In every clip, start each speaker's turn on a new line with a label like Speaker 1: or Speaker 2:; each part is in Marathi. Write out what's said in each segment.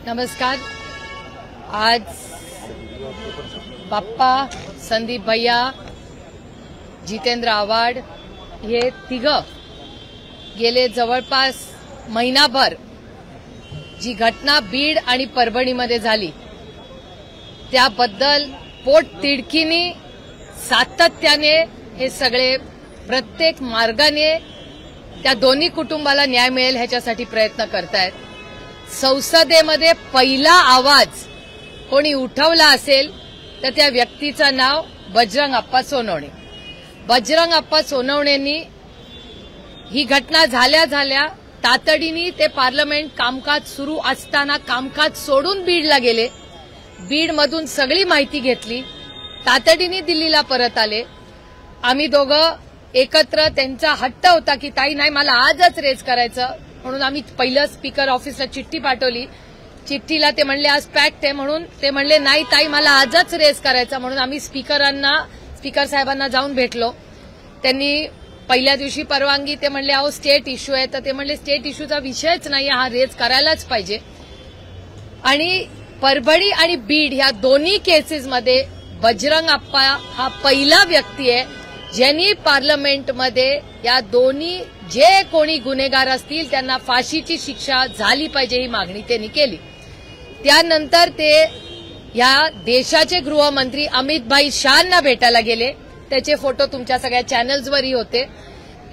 Speaker 1: नमस्कार। आज बाप्पा, संदीप भैया, जितेंद्र आव्हाड हे तिघं गेले जवळपास महिनाभर जी घटना बीड आणि परभणीमध्ये झाली त्याबद्दल पोटतिडकीने सातत्याने हे सगळे प्रत्येक मार्गाने त्या दोन्ही कुटुंबाला न्याय मिळेल ह्याच्यासाठी प्रयत्न करतायत। संसदेमध्ये पहिला आवाज कोणी उठवला असेल तर त्या व्यक्तीचं नाव बजरंग अप्पा सोनवणे। बजरंग अप्पा सोनवणेंनी ही घटना झाल्या तातडीने ते पार्लमेंट कामकाज सुरू असताना कामकाज सोडून बीडला गेले। बीडमधून सगळी माहिती घेतली, तातडीने दिल्लीला परत आले। आम्ही दोघं एकत्र, त्यांचा हट्ट होता की ताई नाही मला आजच रेज करायचं, म्हणून आम्ही पहिलं स्पीकर ऑफिसला चिठ्ठी पाठवली। चिठ्ठीला ते म्हणले आज पॅक्ट आहे, म्हणून ते म्हणले नाही ताई मला आजच रेज करायचं, म्हणून आम्ही स्पीकर साहेबांना जाऊन भेटलो। त्यांनी पहिल्या दिवशी परवानगी, ते म्हणले अहो स्टेट इश्यू आहे, तर ते म्हणले स्टेट इश्यूचा विषयच नाही, हा रेज करायलाच पाहिजे। आणि परभणी आणि बीड ह्या दोन्ही केसेसमध्ये बजरंग अप्पा हा पहिला व्यक्ती आहे ज्यांनी पार्लमेंटमध्ये या दोन्ही जे कोणी गुन्हेगार असतील त्यांना फाशीची शिक्षा झाली पाहिजे ही मागणी त्यांनी केली। त्यानंतर ते या देशाचे गृहमंत्री अमित भाई शाहना भेटायला गेले, त्याचे फोटो तुमच्या सगळ्या चॅनल्सवरही होते।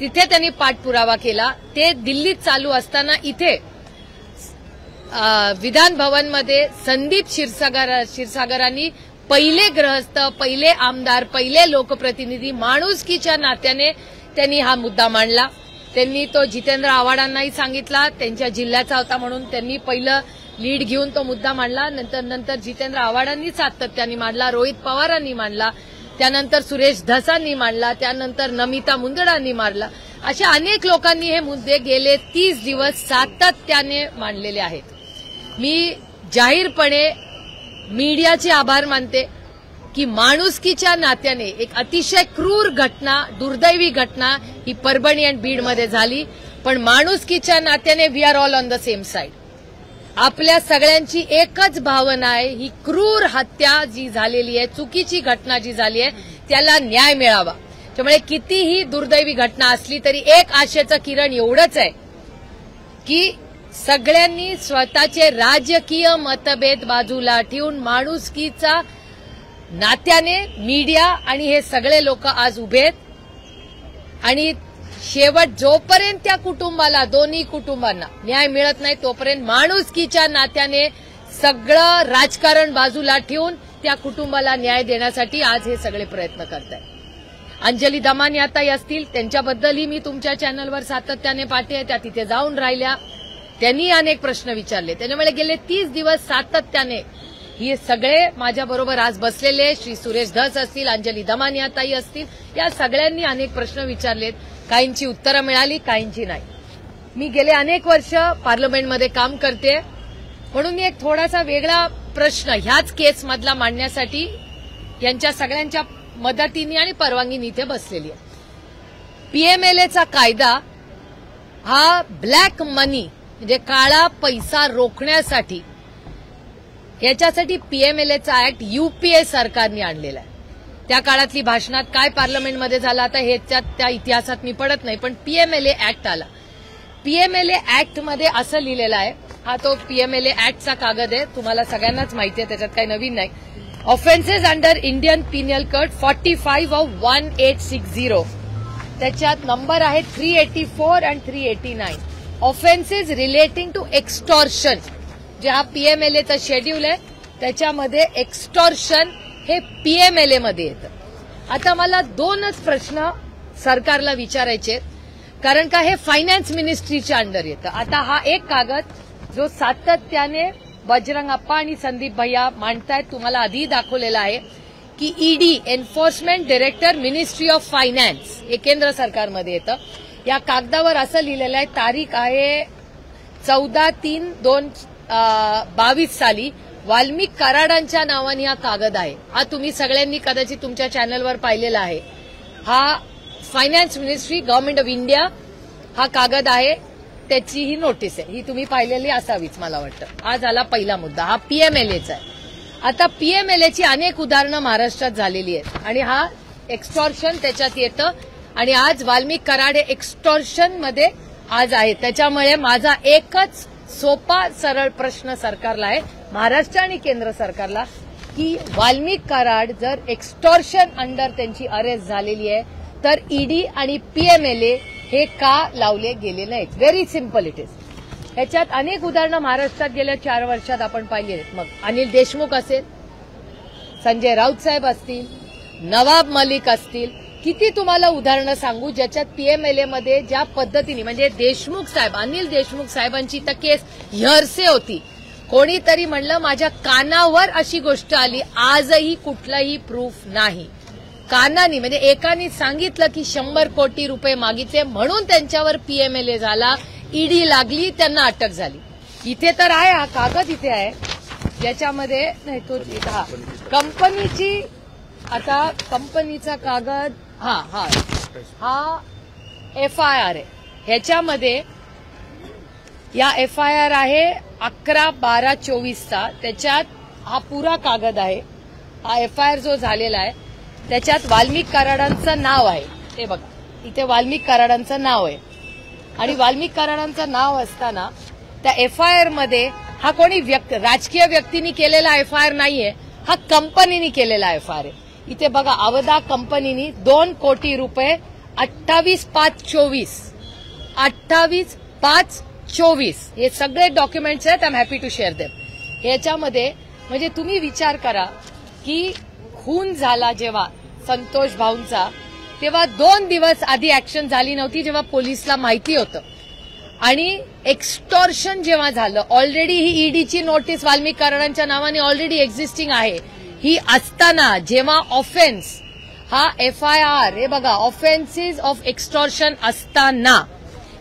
Speaker 1: तिथे त्यांनी पाठपुरावा केला। ते दिल्लीत चालू असताना इथे विधान भवनमध्ये संदीप क्षीरसागरांनी पहिले गृहस्थ, पहिले आमदार, पहिले लोकप्रतिनिधी माणुसकीच्या नात्याने त्यांनी हा मुद्दा मांडला। त्यांनी तो जितेंद्र आव्हाडांनाही सांगितला, त्यांच्या जिल्ह्याचा होता म्हणून त्यांनी पहिलं लीड घेऊन तो मुद्दा मांडला। नंतर जितेंद्र आव्हाडांनी सातत्याने मांडला, रोहित पवारांनी मांडला, त्यानंतर सुरेश धसांनी मांडला, त्यानंतर नमिता मुंदडांनी मांडला। अशा अनेक लोकांनी हे मुद्दे गेले 30 दिवस सातत्याने मांडलेले आहेत। मी जाहीरपणे मीडियाचे आभार मानते की माणुसकीच्या नात्याने एक अतिशय क्रूर घटना, दुर्दैवी घटना ही परभणी आणि बीडमध्ये झाली, पण माणुसकीच्या नात्याने we are all on the same side. आपल्या सगळ्यांची एकच भावना आहे, ही क्रूर हत्या जी झालेली आहे, चुकीची घटना जी झाली आहे त्याला न्याय मिळावा। त्यामुळे कितीही दुर्दैवी घटना असली तरी एक आशेचं किरण एवढंच आहे की सगळ्यांनी स्वतःचे राजकीय मतभेद बाजूला ठेवून माणुसकीचा नात्याने मीडिया आणि हे सगळे लोक आज उभे आहेत। आणि शेवट जोपर्यंत त्या कुटुंबाला, दोन्ही कुटुंबांना न्याय मिळत नाही तोपर्यंत माणुसकीच्या नात्याने सगळं राजकारण बाजूला ठेवून त्या कुटुंबाला न्याय देण्यासाठी आज हे सगळे प्रयत्न करतायत। अंजली दमानी आताही असतील, त्यांच्याबद्दलही मी तुमच्या चॅनलवर सातत्याने पाठवते, त्या तिथे जाऊन राहिल्या, त्यांनी अनेक प्रश्न विचारले। त्याच्यामुळे गेले 30 दिवस सातत्याने हे सगळे माझ्याबरोबर आज बसलेले श्री सुरेश धस असतील, अंजली दमानी आताही असतील, या सगळ्यांनी अनेक प्रश्न विचारलेत। काहींची उत्तरं मिळाली, काहींची नाही। मी गेले अनेक वर्ष पार्लमेंटमध्ये काम करते, म्हणून मी एक थोडासा वेगळा प्रश्न ह्याच केसमधला मांडण्यासाठी यांच्या सगळ्यांच्या मदतीने आणि परवानगीने इथे बसलेली आहे। पीएमएलएचा कायदा हा ब्लॅक मनी म्हणजे काळा पैसा रोखण्यासाठी, याच्यासाठी पीएमएलएचा ऍक्ट यूपीए सरकारने आणलेला आहे। त्या काळातली भाषणात काय पार्लमेंटमध्ये झालं आता हे त्या इतिहासात मी पडत नाही, पण पीएमएलए ऍक्ट आला। पीएमएलए ऍक्ट मध्ये असं लिहिलेलं आहे, हा तो पीएमएलए ऍक्टचा कागद आहे, तुम्हाला सगळ्यांनाच माहिती आहे, त्याच्यात काही नवीन नाही। Offences under Indian Pinal code 45 of 1860, त्याच्यात नंबर आहे 384 आणि 389। ऑफेन्सेस रिलेटिंग टू एक्स्टॉर्शन, जे हा पीएमएलएचा शेड्यूल आहे त्याच्यामध्ये एक्स्टॉर्शन हे पीएमएलए मध्ये येतं। आता मला दोनच प्रश्न सरकारला विचारायचे, कारण का हे फायनान्स मिनिस्ट्रीच्या अंडर येतं। आता हा एक कागद जो सातत्याने बजरंग अप्पा आणि संदीप भैया मांडतायत, तुम्हाला आधी दाखवलेला आहे की ED enforcement director ministry of finance हे केंद्र सरकारमध्ये येतं। या कागदावर असं लिहिलेलं आहे, तारीख आहे 14/3/2022 साली वाल्मिक कराडांच्या नावाने हा कागद आहे। हा तुम्ही सगळ्यांनी कदाचित तुमच्या चॅनलवर पाहिलेला आहे। हा finance ministry, government of India हा कागद आहे। त्याची ही नोटीस आहे, ही तुम्ही पाहिलेली असावीच मला वाटतं. हा झाला पहिला मुद्दा, हा पीएमएलएचा आहे. आता पीएमएलएची अनेक उदाहरणं महाराष्ट्रात झालेली आहेत आणि हा एक्स्टॉर्शन त्याच्यात येतं आणि आज वाल्मिक कराड हे एक्स्टॉर्शन मध्ये आज आहे. त्याच्यामुळे माझा एकच सोपा सरळ प्रश्न सरकारला आहे, महाराष्ट्र आणि केंद्र सरकारला, की वाल्मिक कराड जर एक्स्टॉर्शन अंडर त्यांची अरेस्ट झालेली आहे तर ईडी आणि पीएमएलए हे का लावले गेले नाहीत. Very simple it is. ह्याच्यात अनेक उदाहरणं महाराष्ट्रात गेल्या 4 वर्षात आपण पाहिली आहेत. मग अनिल देशमुख असेल, संजय राऊत साहेब असतील, नवाब मलिक असतील, किती तुम्हाला उदाहरणं सांगू ज्याच्यात पीएमएलए मध्ये ज्या पद्धतीने म्हणजे देशमुख साहेब, अनिल देशमुख साहेबांची तर केस हेरसे होती. कोणीतरी म्हणलं माझ्या कानावर अशी गोष्ट आली, आजही कुठलाही प्रूफ नाही. कानानी म्हणजे एकाने सांगितलं की 100 कोटी रुपये मागितले म्हणून त्यांच्यावर पीएमएलए झाला, ईडी लागली, त्यांना अटक झाली. इथे तर आहे, हा कागद इथे आहे ज्याच्यामध्ये नाही तो हा कंपनीची, आता कंपनीचा कागद हा एफआयआर आहे. ह्याच्यामध्ये या एफआयआर आहे 11/12/24चा. त्याच्यात हा पुरा कागद आहे. हा एफआयआर जो झालेला आहे त्याच्यात वाल्मिक कराडांचं नाव आहे. ते बघा, इथे वाल्मिक कराडांचं नाव आहे आणि वाल्मिक कराडांचं नाव असताना त्या एफआयआर मध्ये हा कोणी राजकीय व्यक्तींनी केलेला एफआयआर नाहीये, हा कंपनीनी केलेला एफआयआर आहे. इथे बघा, अवधा कंपनीनी 2 कोटी रुपये 28/5/24 28/5/24 हे सगळे डॉक्युमेंट्स आहेत. I am happy to share them. याच्यामध्ये म्हणजे तुम्ही विचार करा की खून झाला जेव्हा संतोष भाऊंचा, तेव्हा 2 दिवस आधी ऍक्शन झाली नव्हती जेव्हा पोलिसला माहिती होतं. आणि एक्स्टॉर्शन जेव्हा झालं, ऑलरेडी ही ईडीची नोटीस वाल्मिक कराडांच्या नावाने ऑलरेडी एक्झिस्टिंग आहे. ही असताना जेव्हा ऑफेन्स हा एफआयआर, हे बघा, ऑफेन्सेस ऑफ एक्स्टॉर्शन असताना,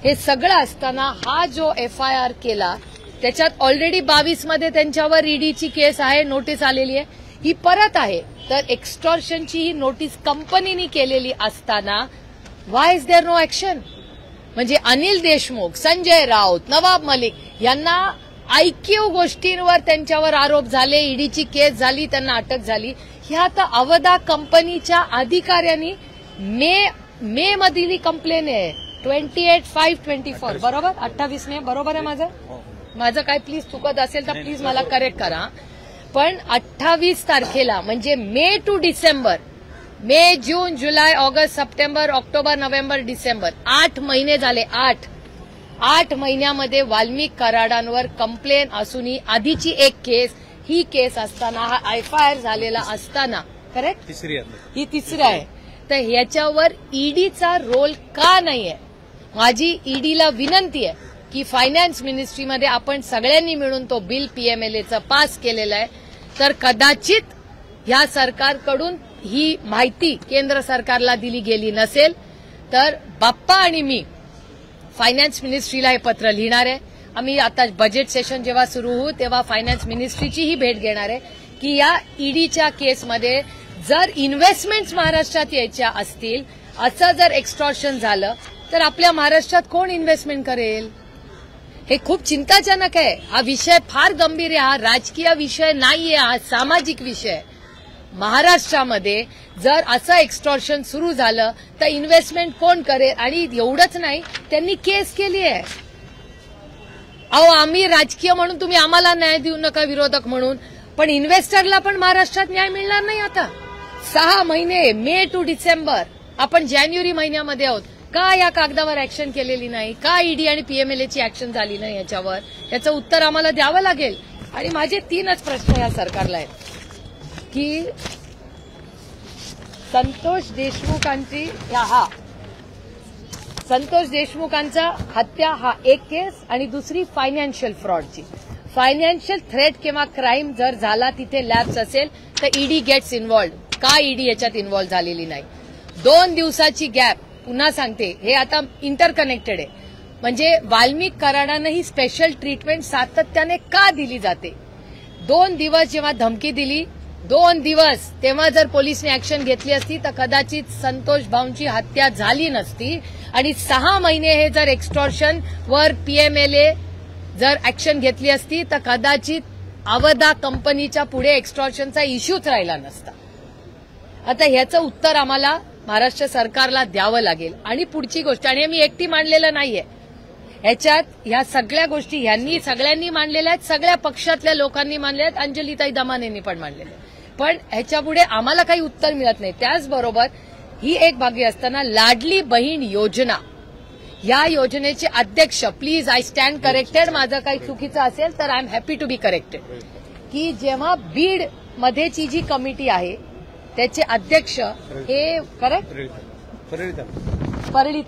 Speaker 1: हे सगळं असताना हा जो एफआयआर केला त्याच्यात ऑलरेडी 22 मध्ये त्यांच्यावर ईडीची केस आहे, नोटीस आलेली आहे, ही परत आहे. तर एक्स्टॉर्शनची ही नोटीस कंपनीने केलेली असताना व्हाय इज देअर नो ऍक्शन? म्हणजे अनिल देशमुख, संजय राऊत, नवाब मलिक यांना आयक्यू गोष्टींवर त्यांच्यावर आरोप झाले, ईडीची केस झाली, त्यांना अटक झाली. ह्या आता अवधा कंपनीच्या अधिकाऱ्यांनी मे मधील कंप्लेन आहे 28/5/24 बरोबर, 28 मे बरोबर आहे माझं काय प्लीज चुकत असेल तर प्लीज मला करेक्ट करा. पण 28 तारखेला म्हणजे मे टू डिसेंबर, मे, जून, जुलै, ऑगस्ट, सप्टेंबर, ऑक्टोबर, नोव्हेंबर, डिसेंबर, 8 महिने झाले. 8 महिन्यामध्ये वाल्मिक कराडांवर कंप्लेन असूनही आधीची एक केस, ही केस असताना, हा एफआयआर झालेला असताना, करेक्ट, ही तिसरी आहे. तर ह्याच्यावर ईडीचा रोल का नाहीये? माझी ईडीला विनंती आहे की फायनान्स मिनिस्ट्रीमध्ये आपण सगळ्यांनी मिळून तो बिल पीएमएलएचं पास केलेला आहे, तर कदाचित ह्या सरकारकडून ही माहिती केंद्र सरकारला दिली गेली नसेल तर बाप्पा आणि मी फायनान्स मिनिस्ट्रीला हे पत्र लिहिणार आहे. आम्ही आता बजेट सेशन जेव्हा सुरू होऊ तेव्हा फायनान्स मिनिस्ट्रीचीही भेट घेणार आहे की या ईडीच्या केसमध्ये जर इन्व्हेस्टमेंट्स महाराष्ट्रात यायच्या असतील, असं जर एक्स्टॉर्शन झालं तर आपल्या महाराष्ट्रात कोण इन्व्हेस्टमेंट करेल? हे खूप चिंताजनक आहे. हा विषय फार गंभीर आहे. हा राजकीय विषय नाहीये, हा सामाजिक विषय आहे. महाराष्ट्रामध्ये जर असं एक्स्टॉर्शन सुरू झालं तर इन्व्हेस्टमेंट कोण करेल? आणि एवढंच नाही, त्यांनी केस केली आहे. अहो, आम्ही राजकीय म्हणून तुम्ही आम्हाला न्याय देऊ नका विरोधक म्हणून, पण इन्व्हेस्टरला पण महाराष्ट्रात न्याय मिळणार नाही. आता 6 महिने, मे टू डिसेंबर, आपण जानेवारी महिन्यामध्ये आहोत. का या कागदावर ऍक्शन केलेली नाही? का ईडी आणि पीएमएलएची ऍक्शन झाली नाही याच्यावर? याचं उत्तर आम्हाला द्यावं लागेल. आणि माझे 3च प्रश्न या सरकारला आहेत की संतोष देशमुखांचा हत्या हा एक केस आणि दुसरी फायनान्शियल फ्रॉडची. फायनान्शियल थ्रेट किंवा क्राईम जर झाला तिथे लॅब्स असेल तर ईडी गेट्स इन्व्हॉल्ड. का ईडी याच्यात इन्व्हॉल्व झालेली नाही? 2 दिवसाची गॅप, पुन्हा सांगते, हे आता इंटरकनेक्टेड आहे. म्हणजे वाल्मिक कराडांना ही स्पेशल ट्रीटमेंट सातत्याने का दिली जाते? 2 दिवस जेव्हा धमकी दिली 2 दिवस तेव्हा जर पोलिसने ऍक्शन घेतली असती तर कदाचित संतोष भाऊंची हत्या झाली नसती आणि 6 महिने हे जर एक्स्टॉर्शन वर पीएमएलए जर ऍक्शन घेतली असती तर कदाचित अवधा कंपनीच्या पुढे एक्स्टॉर्शनचा इश्यूच राहिला नसता. आता ह्याचं उत्तर आम्हाला महाराष्ट्र सरकारला द्यावं लागेल. आणि पुढची गोष्ट, आणि हे मी एकटी मांडलेलं नाहीये, ह्याच्यात ह्या सगळ्या गोष्टी ह्यांनी सगळ्यांनी मांडलेल्या आहेत, सगळ्या पक्षातल्या लोकांनी मांडल्या आहेत, अंजलीताई दमानेंनी पण मांडलेल्या आहेत. पण ह्याच्यापुढे आम्हाला काही उत्तर मिळत नाही. त्याचबरोबर ही एक बागी असताना लाडली बहीण योजना, या योजनेचे अध्यक्ष, प्लीज आय स्टँड करेक्टेड, माझं काही चुकीचं असेल तर I am happy to be corrected, की जेव्हा बीड मध्येची जी कमिटी आहे त्याचे अध्यक्ष हे करेक्ट परळी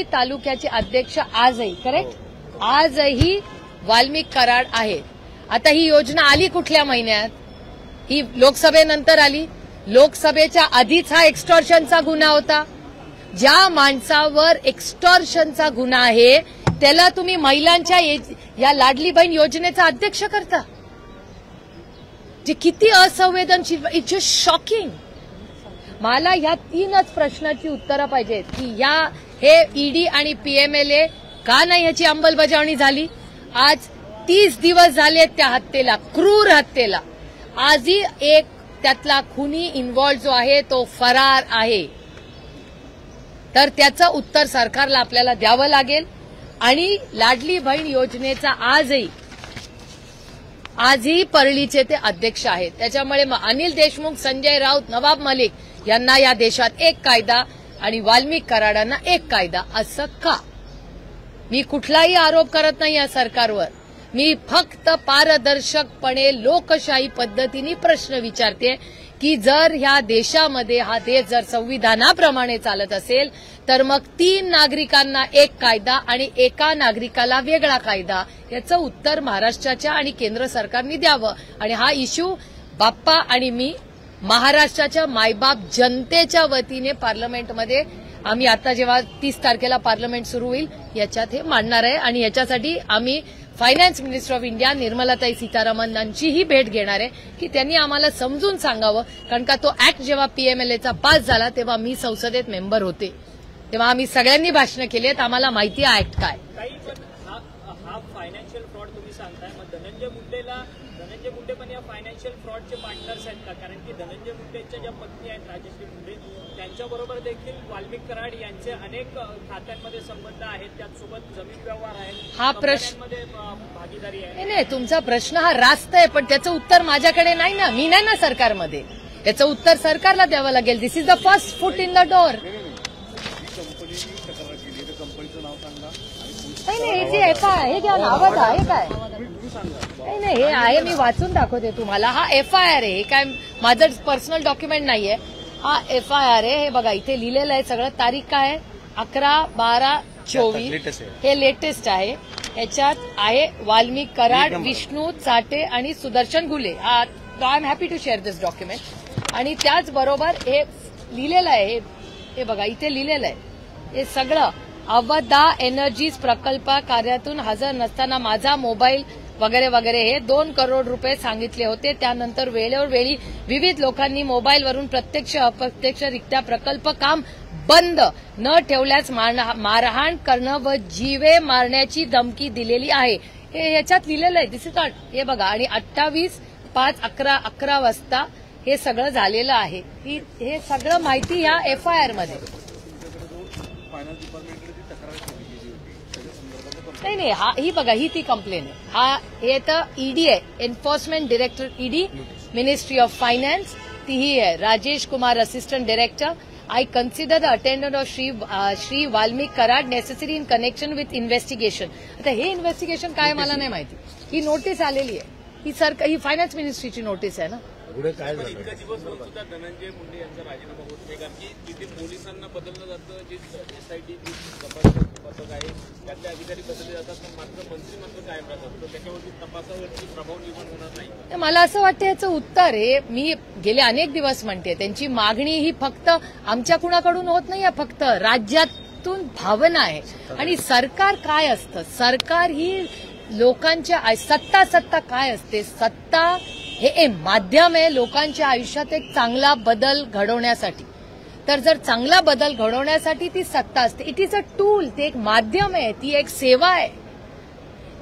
Speaker 1: तालुक्याचे अध्यक्ष आजही करेक्ट आजही वाल्मिक कराड आहेत. आता ही योजना आली कुठल्या महिन्यात? ही लोकसभेनंतर आली. लोकसभेच्या आधीच हा एक्स्टॉर्शनचा गुन्हा होता. ज्या माणसावर एक्स्टॉर्शनचा गुन्हा आहे त्याला तुम्ही महिलांच्या या लाडली बहीण योजनेचा अध्यक्ष करता, जे किती असंवेदनशील. It's just shocking. मला ह्या 3च प्रश्नाची उत्तरं पाहिजेत की हे ईडी आणि पीएमएलए का नाही ह्याची अंमलबजावणी झाली. आज 30 दिवस झाले त्या हत्येला, क्रूर हत्येला. आजही एक त्यातला खुनी इन्व्हॉल्व जो आहे तो फरार आहे. तर त्याचं उत्तर सरकारला आपल्याला द्यावं लागेल. आणि लाडली बहीण योजनेचा आजही परळीचे ते अध्यक्ष आहेत. त्याच्यामुळे अनिल देशमुख, संजय राऊत, नवाब मलिक यांना या देशात एक कायदा आणि वाल्मिक कराडांना एक कायदा, असं का? मी कुठलाही आरोप करत नाही या सरकारवर. मी फक्त पारदर्शकपणे लोकशाही पद्धतीने प्रश्न विचारते की जर ह्या देशामध्ये हा देश जर संविधानाप्रमाणे चालत असेल तर मग 3 नागरिकांना एक कायदा आणि एका नागरिकाला वेगळा कायदा, याचं उत्तर महाराष्ट्राच्या आणि केंद्र सरकारने द्यावं. आणि हा इश्यू बाप्पा आणि मी महाराष्ट्राच्या मायबाप जनतेच्या वतीने पार्लमेंटमध्ये आम्ही आता जेव्हा 30 तारखेला पार्लमेंट सुरू होईल याच्यात हे मांडणार आहे. आणि याच्यासाठी आम्ही फायनान्स मिनिस्टर ऑफ इंडिया निर्मलाताई सीतारामनांचीही भेट घेणार आहे की त्यांनी आम्हाला समजून सांगावं. कारण का तो ऍक्ट जेव्हा पीएमएलएचा पास झाला तेव्हा मी संसदेत मेंबर होते, तेव्हा आम्ही सगळ्यांनी भाषणं केली आहेत, आम्हाला माहिती आहे ऍक्ट काय.
Speaker 2: हा फायनान्शियल फ्रॉड तुम्ही सांगताय, मग धनंजय मुंडे पण या फायनान्शियल फ्रॉडचे पार्टनर्स आहेत का? कारण की धनंजय मुंडेच्या ज्या पत्नी आहेत राजश्री मुंडे, त्यांच्याबरोबर देखील वाल्मिक कराड यांचे अनेक खात्यांमध्ये संबंध आहेत, त्याचसोबत जमीन व्यवहार आहेत,
Speaker 1: हा प्रश्न
Speaker 2: भागीदारी आहे.
Speaker 1: नाही, तुमचा प्रश्न हा रास्त आहे, पण त्याचं उत्तर माझ्याकडे नाही ना, मी नाही ना सरकारमध्ये. याचं उत्तर सरकारला द्यावं लागेल. This is the first foot in the door. नाही, हे एफआयआर हे घ्या ना, आवाज आहे काय? नाही, हे आहे, मी वाचून दाखवते तुम्हाला. हा एफआयआर आहे, हे काय माझं पर्सनल डॉक्युमेंट नाहीये. हा एफआयआर आहे, हे बघा इथे लिहिलेलं आहे सगळं. तारीख काय आहे? 11/12/24. हे लेटेस्ट आहे. ह्याच्यात आहे वाल्मिक कराड, विष्णू चाटे आणि Sudarshan Gule. I am happy to share this document. आणि त्याचबरोबर हे लिहिलेलं आहे, हे बघा इथे लिहिलेलं आहे. हे सगळं अवधा एनर्जीज प्रकल्प कार्यातून हजर नसताना माझा मोबाईल वगैरे वगैरे हे 2 करोड रुपये सांगितले होते. त्यानंतर वेळोवेळी विविध लोकांनी मोबाईलवरून प्रत्यक्ष अप्रत्यक्षरित्या प्रकल्प काम बंद न ठेवल्यास मारहाण करणं व जीवे मारण्याची धमकी दिलेली आहे. हे याच्यात लिहिलेलं आहे. This is not. हे बघा. आणि 28/5/11 वाजता हे सगळं झालेलं आहे. हे सगळं माहिती ह्या एफआयआर मध्ये. नाही, ही बघा, ही ती कंप्लेन आहे. हे तर ईडी आहे, enforcement director ED, ministry of finance. ती ही आहे Rajesh Kumar, assistant director. I consider the attendant of Shri Walmik Karad necessary in connection with investigation. आता हे इन्व्हेस्टिगेशन काय मला नाही माहिती. ही नोटीस आलेली आहे, ही फायनान्स मिनिस्ट्रीची नोटीस आहे ना.
Speaker 3: पुढे काय झालं? इतका दिवस होत सुद्धा धनंजय मुंडे यांचा राजीनामा होत नाही, कारण की तिथे पोलिसांना बदललं जातं, जे एसआयटी पथक आहे त्यातले अधिकारी बदलले जातात, पण मात्र मंत्री मात्र कायम राहतात. तर त्याच्यावरती तपासावरती प्रभाव निर्माण होणार नाही.
Speaker 1: मला असं वाटतं याचं उत्तर आहे, मी गेले अनेक दिवस म्हणते, त्यांची मागणी ही फक्त आमच्या कुणाकडून होत नाही, फक्त राज्यातून भावना आहे. आणि सरकार काय असतं? सरकार ही लोकांच्या सत्ता काय असते? सत्ता हे माध्यम आहे लोकांच्या आयुष्यात एक चांगला बदल घडवण्यासाठी. तर जर चांगला बदल घडवण्यासाठी ती सत्ता असते. It is a tool. ते एक माध्यम आहे, ती एक सेवा आहे.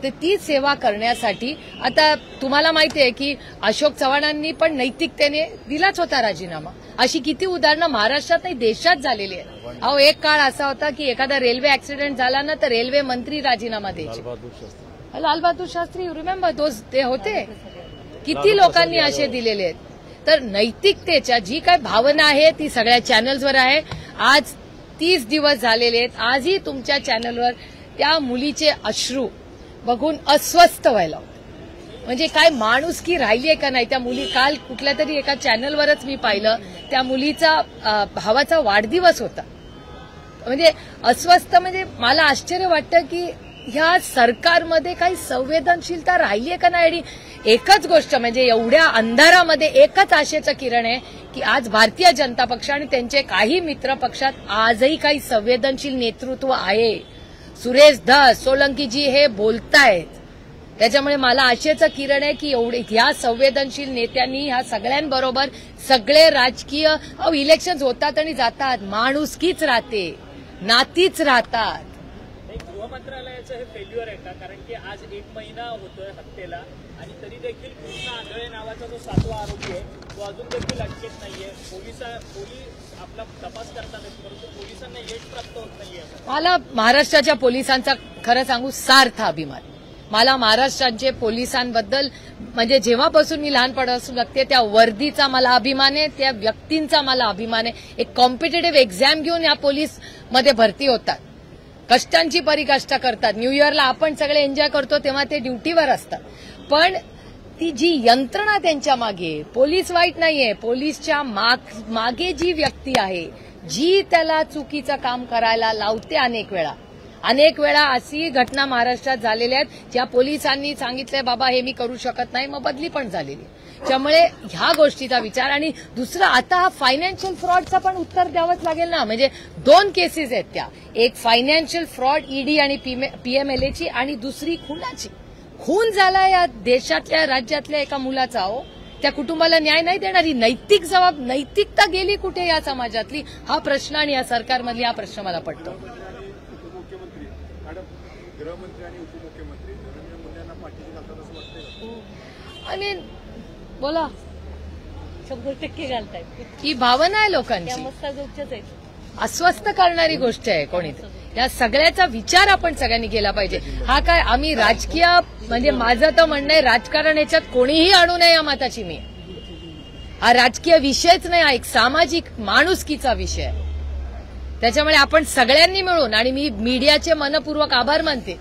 Speaker 1: तर ती सेवा करण्यासाठी आता तुम्हाला माहिती आहे की अशोक चव्हाणांनी पण नैतिकतेने दिलाच होता राजीनामा. अशी किती उदाहरणं महाराष्ट्रात नाही देशात झालेली आहेत. अहो, एक काळ असा होता की एखादा रेल्वे ऍक्सिडेंट झाला ना तर रेल्वे मंत्री राजीनामा द्यायचे. Lal Bahadur Shastri, you remember those, ते होते. किती लोकांनी असे दिलेले आहेत. तर नैतिकतेच्या जी काय भावना आहे ती सगळ्या चॅनल्सवर आहे. आज 30 दिवस झालेले आहेत. आजही तुमच्या चॅनलवर त्या मुलीचे अश्रू बघून अस्वस्थ व्हायला होतं. म्हणजे काय माणुसकी राहिली आहे का नाही. त्या मुली काल कुठल्या तरी एका चॅनलवरच मी पाहिलं, त्या मुलीचा भावाचा वाढदिवस होता. म्हणजे अस्वस्थ. म्हणजे मला आश्चर्य वाटतं की ह्या सरकारमध्ये काही संवेदनशीलता राहिली आहे का नाही. आणि एकच गोष्ट म्हणजे एवढ्या अंधारामध्ये एकच आशेचं किरण आहे की आज भारतीय जनता पक्ष आणि त्यांचे काही मित्र पक्षात आजही काही संवेदनशील नेतृत्व आहे. सुरेश धस, सोलंकीजी हे बोलतायत. त्याच्यामुळे मला आशेचं किरण आहे की एवढे ह्या संवेदनशील नेत्यांनी ह्या सगळ्यांबरोबर सगळे राजकीय इलेक्शन्स होतात आणि जातात. माणुसकीच राहते, नातीच राहतात.
Speaker 2: गृह मंत्रालयाचं हे फेल्युअर आहे का? कारण की आज 1 महिना होतोय हत्येला आणि तरी देखील कृष्ण आंधळे नावाचा जो 7वा आरोपी आहे तो अजून देखील अटकेत नाहीये. पोलीस आपला तपास करतात परंतु पोलिसांना यश प्राप्त होत नाहीये.
Speaker 1: मला महाराष्ट्राच्या पोलिसांचा खरं सांगू सार्थ अभिमान. मला महाराष्ट्राचे पोलिसांबद्दल म्हणजे जेव्हापासून मी लहानपणापासून बघते त्या वर्दीचा मला अभिमान आहे, त्या व्यक्तींचा मला अभिमान आहे. एक कॉम्पिटेटिव्ह एक्झाम घेऊन या पोलीसमध्ये भरती होतात, कष्टांची परिकष्ट करतात. न्यू इयरला आपण सगळे एन्जॉय करतो तेव्हा ते ड्युटीवर असतात. पण ती जी यंत्रणा त्यांच्या मागे, पोलीस वाईट नाहीये, पोलीसच्या मागे जी व्यक्ती आहे जी त्याला चुकीचं काम करायला लावते. अनेक वेळा अशी घटना महाराष्ट्रात झालेल्या आहेत ज्या पोलिसांनी सांगितलंय बाबा हे मी करू शकत नाही, मग बदली पण झालेली. त्यामुळे ह्या गोष्टीचा विचार. आणि दुसरं आता हा फायनान्शियल फ्रॉडचा पण उत्तर द्यावंच लागेल ना. म्हणजे 2 केसेस आहेत त्या. एक फायनान्शियल फ्रॉड ईडी आणि पीएमएलएची आणि दुसरी खुनाची. खून झाला या देशातल्या राज्यातल्या एका मुलाचा. हो, त्या कुटुंबाला न्याय नाही देणारी नैतिकता गेली कुठे या समाजातली. हा प्रश्न आणि या सरकारमधली हा प्रश्न मला पडतो.
Speaker 4: गृहमंत्री आणि उपमुख्यमंत्री धनंजय मुंडेंना पाठीशी घालतात असं वाटतंय?
Speaker 1: आय मीन बोला
Speaker 5: 100% घालतायत.
Speaker 1: ही भावना आहे लोकांची.
Speaker 5: त्या मस्तगोपच्याच आहेत.
Speaker 1: अस्वस्थ करणारी गोष्ट आहे कोणीतरी. या सगळ्याचा विचार आपण सगळ्यांनी केला पाहिजे. हा काय आम्ही राजकीय म्हणजे माझं तर म्हणणं आहे राजकारण याच्यात कोणीही आणू नये या मताची मी. हा राजकीय विषयच नाही, हा एक सामाजिक माणुसकीचा विषय आहे. त्याच्यामुळे आपण सगळ्यांनी मिळून आणि मी मीडियाचे मनपूर्वक आभार मानते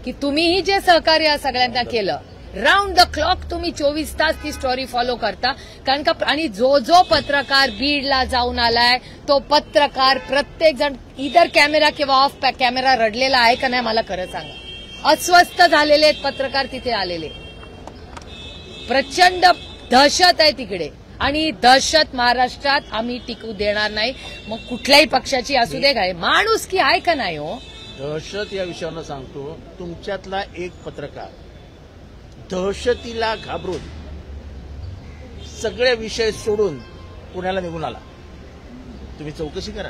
Speaker 1: की तुम्हीही जे सहकार्य सगळ्यांना केलं. राऊंड द क्लॉक तुम्ही 24 तास ती स्टोरी फॉलो करता. कारण का आणि जो पत्रकार बीडला जाऊन आलाय तो पत्रकार प्रत्येक जण इधर कॅमेरा किंवा ऑफ कॅमेरा रडलेला आहे का नाही मला खरं सांगा. अस्वस्थ झालेले आहेत पत्रकार तिथे आलेले. प्रचंड दहशत आहे तिकडे आणि दहशत महाराष्ट्रात आम्ही टिकू देणार नाही. मग कुठल्याही पक्षाची असू दे काय माणुसकी आहे का नाही. हो,
Speaker 6: दहशत या विषयावर सांगतो. तुमच्यातला एक पत्रकार दहशतीला घाबरून सगळे विषय सोडून पुण्याला निघून आला. तुम्ही चौकशी करा.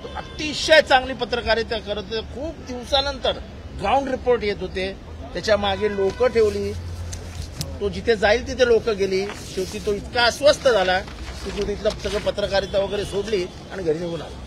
Speaker 6: तो अतिशय चांगली पत्रकारिता करत होते. खूप दिवसानंतर ग्राउंड रिपोर्ट येत होते. त्याच्या मागे लोक ठेवली. तो जिथे जाईल तिथे लोक गेली. शेवटी तो इतका अस्वस्थ झाला की तो तिथलं सगळं पत्रकारिता वगैरे सोडली आणि घरी निघून आला.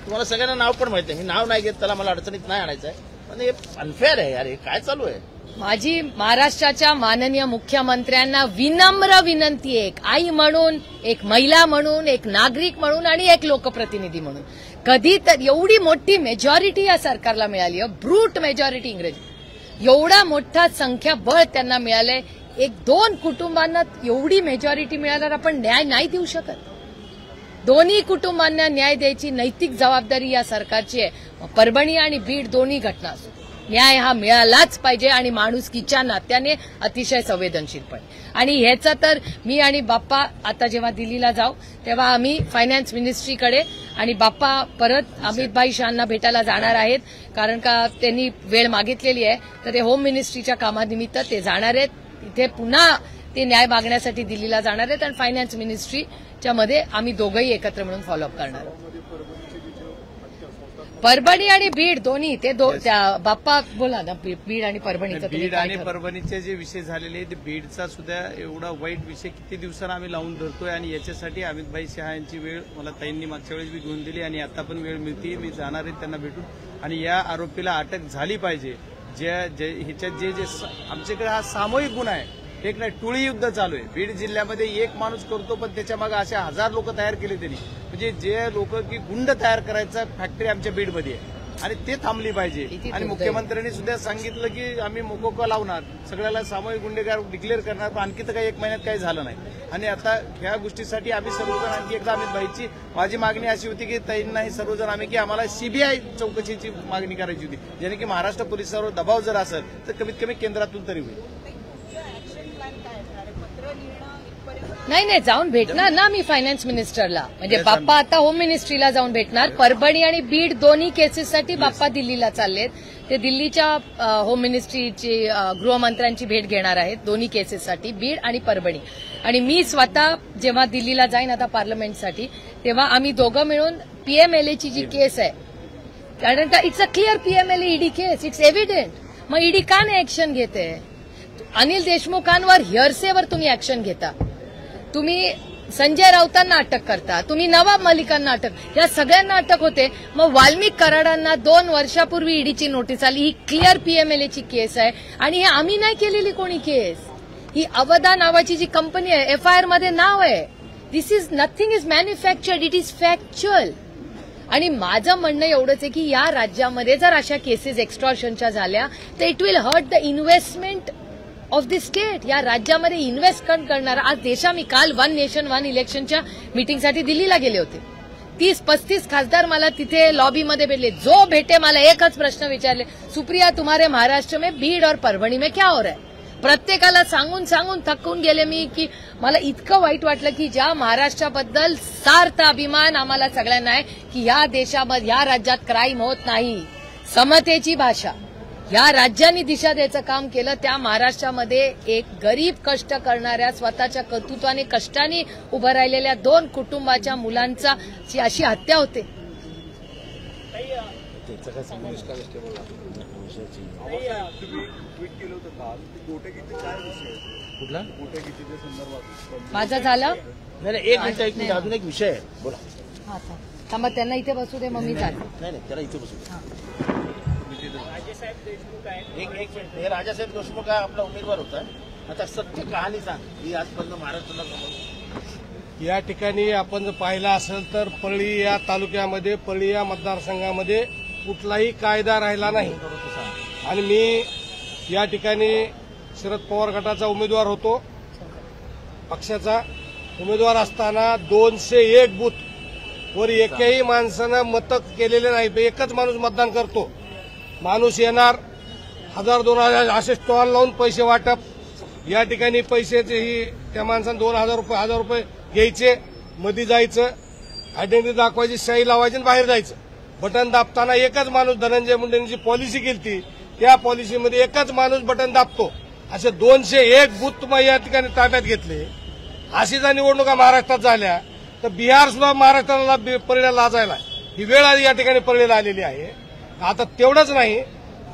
Speaker 6: तुम्हाला सगळ्यांना नाव पण माहिती आहे. मी नाव नाही घेत, त्याला मला अडचणीत नाही आणायचं आहे. पण हे अनफेअर आहे यार. हे काय चालू आहे.
Speaker 1: माझी महाराष्ट्राच्या माननीय मुख्यमंत्र्यांना विनम्र विनंती आहे, एक आई म्हणून, एक महिला म्हणून, एक नागरिक म्हणून आणि एक लोकप्रतिनिधी म्हणून. कधी तर एवढी मोठी मेजॉरिटी या सरकारला मिळाली, ब्रूट मेजॉरिटी इंग्रजी, एवढा मोठा संख्याबळ त्यांना मिळालंय. 1-2 कुटुंबांना एवढी मेजॉरिटी मिळाल्यावर आपण न्याय नाही देऊ शकत. दोन्ही कुटुंबांना न्याय द्यायची नैतिक जबाबदारी या सरकारची आहे. परभणी आणि बीड दोन्ही घटना असो, न्याय हा मिळालाच पाहिजे आणि माणुसकीच्या नात्याने अतिशय संवेदनशीलपणे. आणि ह्याचा तर मी आणि बाप्पा आता जेव्हा दिल्लीला जाऊ तेव्हा आम्ही फायनान्स मिनिस्ट्रीकडे आणि बाप्पा परत अमितभाई शहांना भेटायला जाणार आहेत. कारण का त्यांनी वेळ मागितलेली आहे तर ते होम मिनिस्ट्रीच्या कामानिमित्त ते जाणार आहेत. इथे पुन्हा ते न्याय मागण्यासाठी दिल्लीला जाणार आहेत आणि फायनान्स मिनिस्ट्रीच्या मध्ये आम्ही दोघंही एकत्र मिळून फॉलोअप करणार आहोत. परभणी आणि बीड दोन्ही ते बाप्पा बोला ना, बीड आणि परभणीचं तुम्ही
Speaker 7: बीड
Speaker 1: काय
Speaker 7: आणि
Speaker 1: ठरवलं?
Speaker 7: परभणीचे जे विषय झालेले आहेत, बीडचा सुद्धा एवढा वाईट विषय किती दिवसांना आम्ही लावून धरतोय आणि याच्यासाठी अमितभाई शहा यांची वेळ मला ताईंनी मागच्या वेळेस बी घेऊन दिली आणि आता पण वेळ मिळते. मी जाणार आहे त्यांना भेटून आणि या आरोपीला अटक झाली पाहिजे. ह्याच्यात जे आमच्याकडे हा सामूहिक गुन्हा आहे, एक नाही टोळी युद्ध चालू आहे. बीड जिल्ह्यामध्ये एक माणूस करतो पण त्याच्या मागे असे 1000 लोक तयार केले त्यांनी. म्हणजे जे लोक की गुंड तयार करायचा फॅक्टरी आमच्या बीडमध्ये आहे आणि ते थांबली पाहिजे. आणि मुख्यमंत्र्यांनी सुद्धा सांगितलं की आम्ही मोकोका लावणार, सगळ्याला सामूहिक गुन्हेगार डिक्लेअर करणार, पण आणखी तर काही 1 महिन्यात काही झालं नाही. आणि आता ह्या गोष्टीसाठी आम्ही सर्वजण आणखी एकदा अमितभाईची माझी मागणी अशी होती की ताईंना हे सर्वजण आम्ही की आम्हाला सीबीआय चौकशीची मागणी करायची होती, ज्याने की महाराष्ट्र पोलिसांवर दबाव जर असेल तर कमीत कमी केंद्रातून तरी होईल.
Speaker 1: नाही जाऊन भेटणार ना मी फायनान्स मिनिस्टरला. म्हणजे बाप्पा आता होम मिनिस्ट्रीला जाऊन भेटणार. परभणी आणि बीड दोन्ही केसेससाठी बाप्पा दिल्लीला चाललेत. ते दिल्लीच्या होम मिनिस्ट्रीची गृहमंत्र्यांची भेट घेणार आहेत दोन्ही केसेससाठी, बीड आणि परभणी. आणि मी स्वतः जेव्हा दिल्लीला जाईन आता पार्लमेंटसाठी, तेव्हा आम्ही दोघं मिळून पीएमएलएची जी केस आहे, कारण का it's a clear PMLA ED case, it's evident. मग ईडी का नाही ऍक्शन घेते? अनिल देशमुखांवर हिअरसेवर तुम्ही ऍक्शन घेता, तुम्ही संजय राऊतांना अटक करता, तुम्ही नवाब मलिकांना अटक, या सगळ्यांना अटक होते. मग वाल्मिक कराडांना 2 वर्षापूर्वी ईडीची नोटीस आली. ही क्लिअर पीएमएलएची केस आहे आणि ही आम्ही नाही केलेली कोणी केस. ही अवधा नावाची जी कंपनी आहे, एफआयआर मध्ये नाव आहे. This is nothing is manufactured, it is factual. आणि माझं म्हणणं एवढंच आहे की या राज्यामध्ये जर अशा केसेस एक्स्टॉर्शनच्या झाल्या तर it will hurt the investment of the state. या राज्यामध्ये इन्व्हेस्टमेंट करणारा आज मी काल 1 नेशन 1 इलेक्शनच्या मीटिंगसाठी दिल्लीला गेले होते. 30-35 खासदार मला तिथे लॉबीमध्ये भेटले. जो भेटे मला एकच प्रश्न विचारले, सुप्रिया तुम्हारे महाराष्ट्र में बीड और परभणी में क्या हो रहा है? प्रत्येकाला सांगून सांगून थकून गेले मी की मला इतकं वाईट वाटलं की ज्या महाराष्ट्राबद्दल सार्थ अभिमान आम्हाला सगळ्यांना आहे की या देशामध्ये या राज्यात क्राईम होत नाही, समतेची भाषा या राज्यांनी दिशा द्यायचं काम केलं. त्या महाराष्ट्रामध्ये एक गरीब कष्ट करणाऱ्या स्वतःच्या कर्तृत्वाने कष्टाने उभं राहिलेल्या 2 कुटुंबाच्या मुलांचा अशी हत्या होते.
Speaker 4: तुम्ही ट्विट केलं होतं काल, गोटेगीचे काय विषय आहे?
Speaker 6: कुठला
Speaker 4: गोटेगीच्या संदर्भात
Speaker 1: माझं झालं
Speaker 6: नाही, एक मिनिट अजून एक विषय आहे, बोला.
Speaker 1: हा थांबा, त्यांना इथे बसू दे, मग मी चालते.
Speaker 6: नाही त्याला इथे बसू.
Speaker 2: राजेसाहेब देशमुख आहेत.
Speaker 6: एक मिनिट, हे राजासाहेब देशमुख हा आपला उमेदवार होता. आता सत्य कहाणी सांग, ही आजपर्यंत महाराष्ट्राला समजली.
Speaker 8: या ठिकाणी आपण जर पाहिलं असेल तर पळी या तालुक्यामध्ये, पळी या मतदारसंघामध्ये कुठलाही कायदा राहिला नाही. आणि मी या ठिकाणी शरद पवार गटाचा उमेदवार होतो. पक्षाचा उमेदवार असताना 201 बूथ वर एकही माणसानं मतं केलेले नाही. एकच माणूस मतदान करतो. माणूस येणार, 1000-2000 असे स्टॉल लावून पैसे वाटप. या ठिकाणी पैशाचेही त्या माणसानं 2000 रुपये 1000 रुपये घ्यायचे, मध्ये जायचं, आयडेंटिटी दाखवायची, शाई लावायची आणि बाहेर जायचं. बटन दाबताना एकच माणूस, धनंजय मुंडेंनी जी पॉलिसी केली त्या पॉलिसीमध्ये एकच माणूस बटन दाबतो. असे 201 बूथ या ठिकाणी ताब्यात घेतले. अशी जर निवडणुका महाराष्ट्रात झाल्या तर बिहार सुद्धा महाराष्ट्राला परीला लाजायला ही वेळ या ठिकाणी परीला आलेली आहे. आता तेवढंच नाही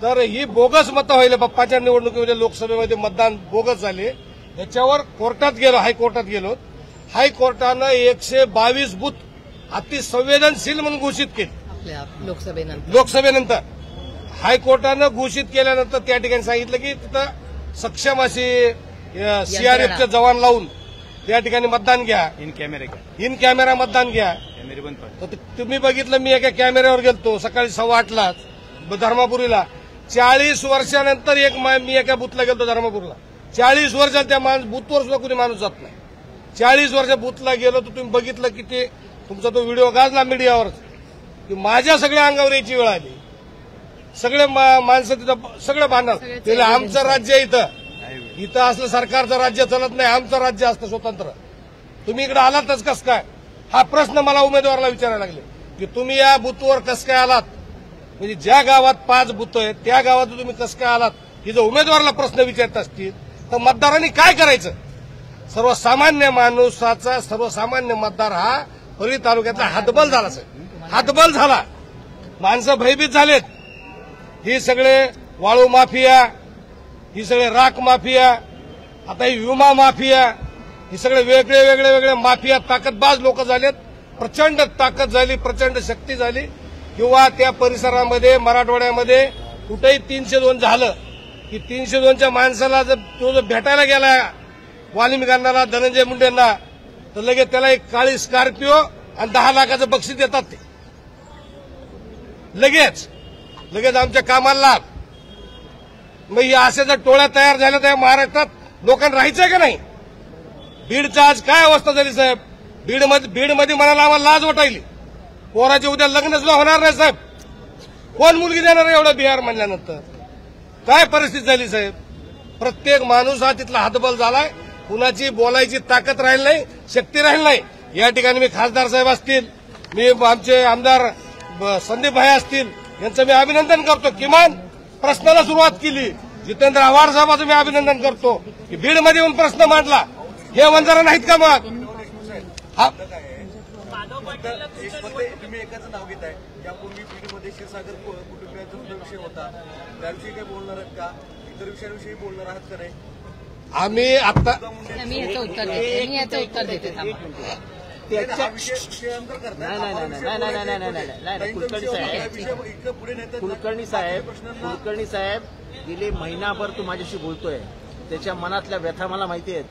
Speaker 8: तर ही बोगस मतं व्हायला. बाप्पाच्या निवडणुकीमध्ये लोकसभेमध्ये मतदान बोगस झाले. याच्यावर कोर्टात गेलो, हायकोर्टात गेलो. हायकोर्टानं 122 बूथ अतिसंवेदनशील म्हणून घोषित केले. लोकसभेनंतर हायकोर्टानं घोषित केल्यानंतर त्या ठिकाणी सांगितलं की तिथं सक्षम अशी सीआरएफचे जवान लावून त्या ठिकाणी मतदान घ्या, इन कॅमेरा मतदान घ्या. तर तुम्ही बघितलं, मी एका कॅमेऱ्यावर गेलतो सकाळी 8:15 धर्मापुरीला. 40 वर्षानंतर मी एका बूथला गेलतो धर्मापूरला. 40 वर्षात त्या बूथवर सुद्धा कुणी माणूस जात नाही. 40 वर्ष बूथला गेलो तर तुम्ही बघितलं की ते तुमचा तो व्हिडिओ गाजला मीडियावर की माझ्या सगळ्या अंगावर यायची वेळ आली. सगळे माणसं तिथं सगळं भांडणार. त्याला आमचं राज्य इथं असलं सरकारचं राज्य चालत नाही, आमचं राज्य असतं स्वतंत्र. तुम्ही इकडे आलातच कस काय, हा प्रश्न मला उमेदवाराला विचारायला लागले की तुम्ही या बूथवर कस काय आलात. म्हणजे ज्या गावात 5 बूथ आहेत त्या गावात तुम्ही कस काय आलात, ही जर उमेदवाराला प्रश्न विचारत असतील तर मतदारांनी काय करायचं. सर्वसामान्य माणसाचा सर्वसामान्य मतदार हा परळी तालुक्यातला हातबल झाला साहेब, हातबल झाला. माणसं भयभीत झालेत. ही सगळे वाळू माफिया, ही सगळे राख माफिया, आता ही विमा माफिया, ही सगळे वेगळे माफिया ताकदबाज लोक झालेत. प्रचंड ताकद झाली, प्रचंड शक्ती झाली. किंवा त्या परिसरामध्ये मराठवाड्यामध्ये कुठेही 302 झालं की 302च्या माणसाला जर तो भेटायला गेला वाल्मिकांना, धनंजय मुंडेंना, तर लगेच त्याला एक काळी स्कॉर्पिओ आणि 10 लाखाचं बक्षीस देतात. ते लगेच आमच्या कामाला लाभ. मग या अशा जर टोळ्या तयार झाल्या तर महाराष्ट्रात लोकांना राहायचंय का नाही? बीडचं आज काय अवस्था झाली साहेब? बीडमध्ये म्हणाला आम्हाला लाज वाटायली. पोराचे उद्या लग्न सुद्धा होणार नाही साहेब. कोण मुलगी देणार एवढा बिहार म्हणल्यानंतर? काय परिस्थिती झाली साहेब? प्रत्येक माणूस हा तिथला हातबल झालाय. कुणाची बोलायची ताकद राहील नाही, शक्ती राहील नाही. या ठिकाणी मी खासदार साहेब असतील, मी आमचे आमदार संदीप भाई असतील, यांचं मी अभिनंदन करतो. किमान प्रश्नाला सुरुवात केली. जितेंद्र आव्हाड साहेबांचं मी अभिनंदन करतो की बीडमध्ये येऊन प्रश्न मांडला. हे वंजारा नाहीत का मग?
Speaker 4: तुम्ही एकाच नाव घेताय. यापूर्वी बीडमध्ये क्षीरसागर कुटुंबियांचा विषय होता, त्याविषयी काय बोलणार आहेत का? इतर विषयांविषयी बोलणार आहात का नाही?
Speaker 8: आम्ही आता
Speaker 1: मी याचं उत्तर देते.
Speaker 6: कुलकर्णी साहेब गेले महिनाभर तू माझ्याशी बोलतोय. त्याच्या मनातल्या व्यथा मला माहिती आहेत.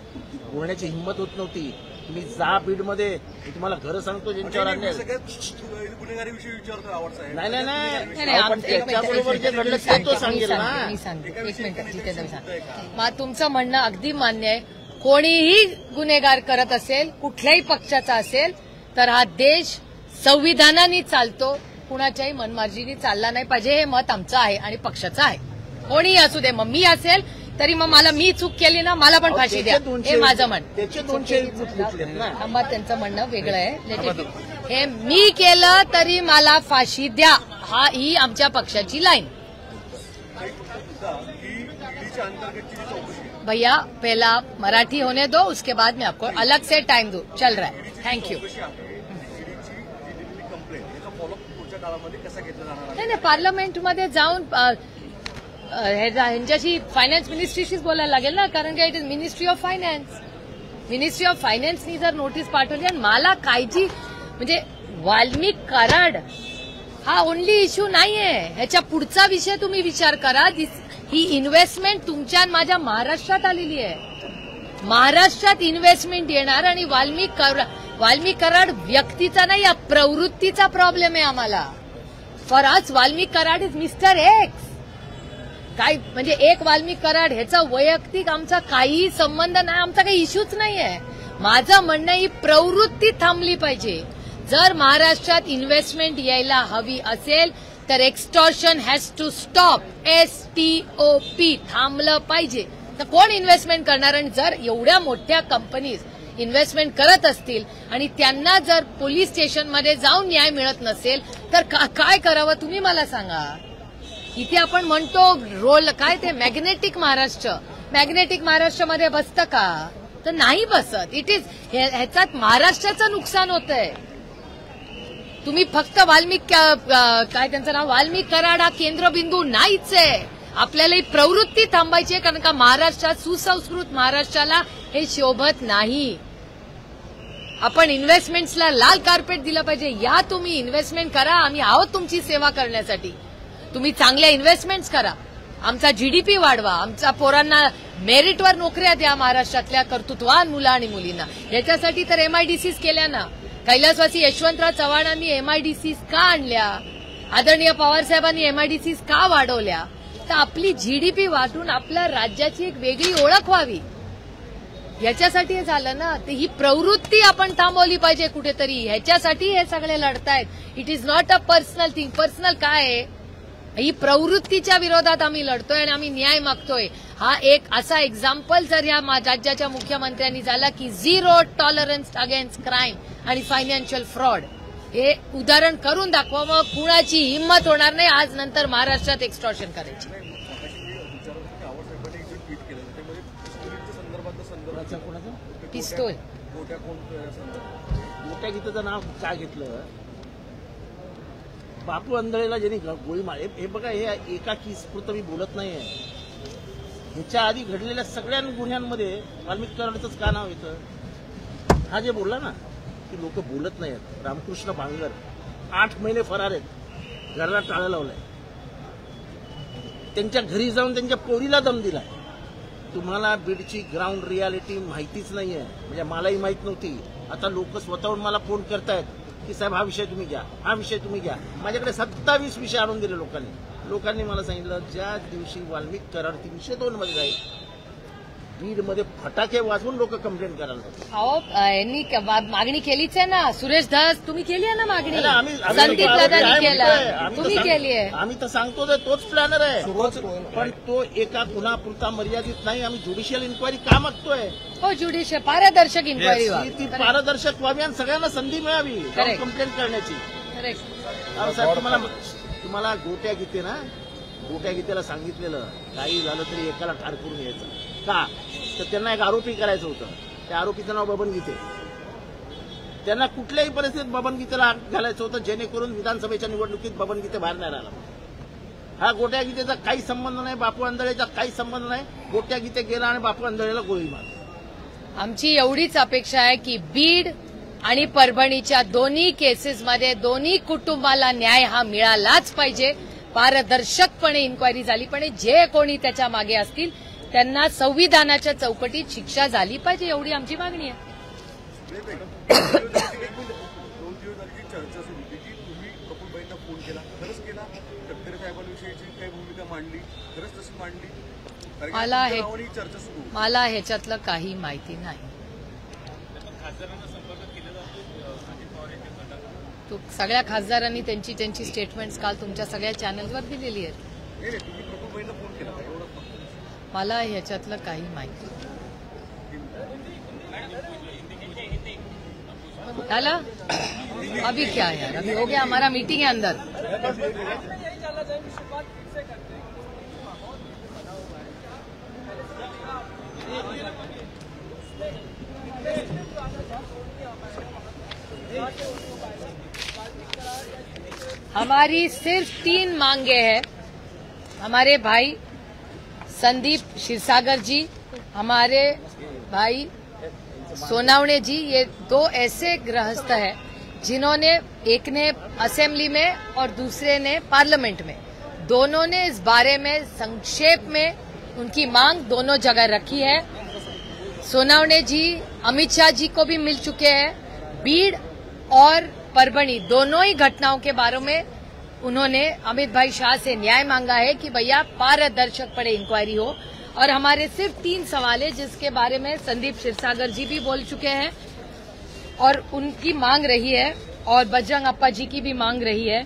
Speaker 6: बोलण्याची हिंमत होत नव्हती. तुम्ही जा बीडमध्ये, मी तुम्हाला घरं सांगतो ज्यांच्यावर अन्याय.
Speaker 4: गुन्हेगारीविषयी विचारतो आव्हाड साहेब.
Speaker 1: नाही,
Speaker 6: पण त्याच्याबरोबर जे घडलं ते तो सांगेल ना.
Speaker 1: मी सांगते. एक मिनिट जितेंद्र सांग. मग तुमचं म्हणणं अगदी मान्य आहे. कोणीही गुन्हेगार करत असेल, कुठल्याही पक्षाचा असेल, तर हा देश संविधानाने चालतो. कुणाच्याही मनमार्जीने चालला नाही पाहिजे. हे मत आमचं आहे आणि पक्षाचं आहे. कोणीही असू दे. मग मी असेल तरी मग मला मी चूक केली ना, मला पण फाशी द्या, हे माझं म्हणणं. त्यांचं म्हणणं वेगळं आहे. हे मी केलं तरी मला फाशी द्या, ही आमच्या पक्षाची लाईन. भैया पहला मराठी होने दो, उसके बाद मैं आपको अलग से टाइम दूं. चल रहा है. Thank you. नाही, पार्लमेंटमध्ये जाऊन ह्यांच्याशी फायनान्स मिनिस्ट्रीशीच बोलायला लागेल ना, कारण का it is ministry of finance. Ministry of फायनान्सनी जर नोटीस पाठवली आणि मला काळजी, म्हणजे वाल्मिक कराड हा ओनली इश्यू नाहीये. ह्याच्या पुढचा विषय तुम्ही विचार करा. ही इन्व्हेस्टमेंट तुमच्या आणि माझ्या महाराष्ट्रात आलेली आहे. महाराष्ट्रात इन्व्हेस्टमेंट येणार आणि वाल्मिक कराड व्यक्तीचा नाही, या प्रवृत्तीचा प्रॉब्लेम आहे आम्हाला. For us Walmik Karad is mister X. काय म्हणजे एक वाल्मिक कराड ह्याचा वैयक्तिक आमचा काही संबंध नाही, आमचा काही इश्यूच नाहीये. माझं म्हणणं ही प्रवृत्ती थांबली पाहिजे. जर महाराष्ट्रात इन्व्हेस्टमेंट यायला हवी असेल तर extortion has to stop. STOP थांबलं पाहिजे. तर कोण इन्व्हेस्टमेंट करणार? आणि जर एवढ्या मोठ्या कंपनीज इन्व्हेस्टमेंट करत असतील आणि त्यांना जर पोलीस स्टेशनमध्ये जाऊन न्याय मिळत नसेल तर काय करावं तुम्ही मला सांगा. इथे आपण म्हणतो रोल काय ते मॅग्नेटिक महाराष्ट्र. मॅग्नेटिक महाराष्ट्रामध्ये बसतं का? तर नाही बसत. इट इज ह्याच्यात महाराष्ट्राचं नुकसान होतंय. तुम्ही फक्त काय त्यांचं नाव वाल्मिक कराड हा केंद्रबिंदू नाहीच आहे. आपल्याला ही प्रवृत्ती थांबायची आहे, कारण का महाराष्ट्रात सुसंस्कृत महाराष्ट्राला हे शोभत नाही. आपण इन्व्हेस्टमेंट्सला लाल कार्पेट दिलं पाहिजे. या तुम्ही इन्व्हेस्टमेंट करा, आम्ही आहोत तुमची सेवा करण्यासाठी. तुम्ही चांगल्या इन्व्हेस्टमेंट्स करा, आमचा GDP वाढवा, आमच्या पोरांना मेरिटवर नोकऱ्या द्या, महाराष्ट्रातल्या कर्तृत्ववान मुलं आणि मुलींना. याच्यासाठी तर MIDCs केल्या ना. कैलासवासी यशवंतराव चव्हाणांनी MIDCs का आणल्या? आदरणीय पवारसाहेबांनी MIDCs का वाढवल्या? तर आपली GDP वाढून आपल्या राज्याची एक वेगळी ओळख व्हावी, याच्यासाठी हे झालं ना. तर ही प्रवृत्ती आपण थांबवली पाहिजे कुठेतरी. ह्याच्यासाठी हे सगळे लढतायत. It is not a personal thing. Personal काय आहे? ही प्रवृत्तीच्या विरोधात आम्ही लढतोय आणि आम्ही न्याय मागतोय. हा एक असा एक्झाम्पल जर या राज्याच्या मुख्यमंत्र्यांनी झाला की 0 टॉलरन्स अगेन्स्ट क्राईम आणि फायनान्शियल फ्रॉड, हे उदाहरण करून दाखवा. मग कुणाची हिंमत होणार नाही आज नंतर महाराष्ट्रात एक्स्टॉर्शन करायची. पिस्तूल
Speaker 4: गोट्या कोण
Speaker 6: मोठ्या गीताचं नाव काय घेतलं? बापू अंधळेला ज्यांनी गोळी मारली, हे बघा, हे एका केसपुरतं मी बोलत नाहीये. ह्याच्या आधी घडलेल्या सगळ्या गुन्ह्यांमध्ये वाल्मिकी कराडचंच का नाव येतं? हा जे बोलला ना की लोक बोलत नाहीत. रामकृष्ण भांगर 8 महिने फरार आहेत, घराला टाळं लावलंय, त्यांच्या घरी जाऊन त्यांच्या पोरीला दम दिलाय. तुम्हाला बीडची ग्राउंड रियालिटी माहितीच नाहीये, म्हणजे मलाही माहित नव्हती. आता लोक स्वतःहून मला फोन करतायत की साहेब हा विषय तुम्ही घ्या, हा विषय तुम्ही घ्या. माझ्याकडे 27 विषय आणून दिले लोकांनी मला सांगितलं ज्या दिवशी वाल्मिकी कराड 302 मध्ये जाईल, बीडमध्ये फटाके वाजवून लोक कंप्लेंट करायला लागले.
Speaker 1: अहो यांनी मागणी केलीच आहे ना. सुरेश धस तुम्ही केली आहे ना मागणी,
Speaker 6: आम्ही
Speaker 1: संदीप लदानी केलं, तुम्ही केली आहे.
Speaker 6: आम्ही तर सांगतो तोच प्लॅनर आहे, पण तो एका गुन्हापुरता मर्यादित नाही. आम्ही ज्युडिशियल इन्क्वायरी का मागतोय?
Speaker 1: हो, ज्युडिशियल पारदर्शक इन्क्वायरी
Speaker 6: ती पारदर्शक व्हावी आणि सगळ्यांना संधी मिळावी
Speaker 1: Correct.
Speaker 6: कंप्लेंट करण्याची.
Speaker 1: करेक्ट.
Speaker 6: साहेब तुम्हाला गोट्या गीते ना, गोट्या गीतेला सांगितलेलं काही झालं तरी एकाला ठार करून यायचं का? तर त्यांना एक आरोपी करायचं होतं. त्या आरोपीचं नाव बबन गीते. त्यांना कुठल्याही परिस्थितीत बबन गीतेला आग घालायचं होतं, जेणेकरून विधानसभेच्या निवडणुकीत बबन गीते बाहेर नाही राहिला. हा गोट्या गीतेचा काही संबंध नाही, बापू अंधळेचा काही संबंध नाही. गोट्या गीते गेला आणि बापू अंधळेला गोळी मारली.
Speaker 1: आमची एवढीच अपेक्षा आहे की बीड आणि परभणीच्या दोन्ही केसेसमध्ये दोन्ही कुटुंबाला न्याय हा मिळालाच पाहिजे. पारदर्शकपणे इन्क्वायरी झाली पाहिजे. जे कोणी त्याच्या मागे असतील त्यांना संविधानाच्या चौकटीत शिक्षा झाली पाहिजे, एवढी आमची मागणी आहे.
Speaker 4: 2 दिवस आधी चर्चा सुरू होती की तुम्ही कपूरबाईंना फोन केला, खरंच केला? तटकरे साहेबांविषयीची काही भूमिका मांडली, खरंच तशी मांडली? कारण की
Speaker 1: मला
Speaker 4: तुमच्या नावाने ही चर्चा सुरू होती.
Speaker 1: मला ह्याच्यातलं काही माहिती नाही. तो सगळ्या खासदारांनी त्यांची स्टेटमेंट्स काल तुमच्या सगळ्या चॅनल्सवर दिलेली आहेत.
Speaker 4: नाही, तुम्ही कपूरबाईंना फोन केला एवढंच फक्त.
Speaker 1: मला ह्याच्यातलं काही माहिती झाला. अभी क्या है यार, अभी हो गया, हमारा मीटिंग है अंदर. हमारी सिर्फ 3 मांगे हैं. हमारे भाई संदीप क्षीरसागर जी, हमारे भाई सोनावणे जी, ये 2 ऐसे गृहस्थ हैं जिन्होंने, एक ने असेंबली में और दूसरे ने पार्लियामेंट में, दोनों ने इस बारे में संक्षेप में उनकी मांग दोनों जगह रखी है. सोनावणे जी अमित शाह जी को भी मिल चुके हैं. बीड और परभणी दोनों ही घटनाओं के बारे में उन्होंने अमित भाई शाह से न्याय मांगा है कि भैया पारदर्शक पड़े इंक्वायरी हो. और हमारे सिर्फ 3 सवाल है जिसके बारे में संदीप क्षीरसागर जी भी बोल चुके हैं और उनकी मांग रही है, और बजरंग अप्पा जी की भी मांग रही है.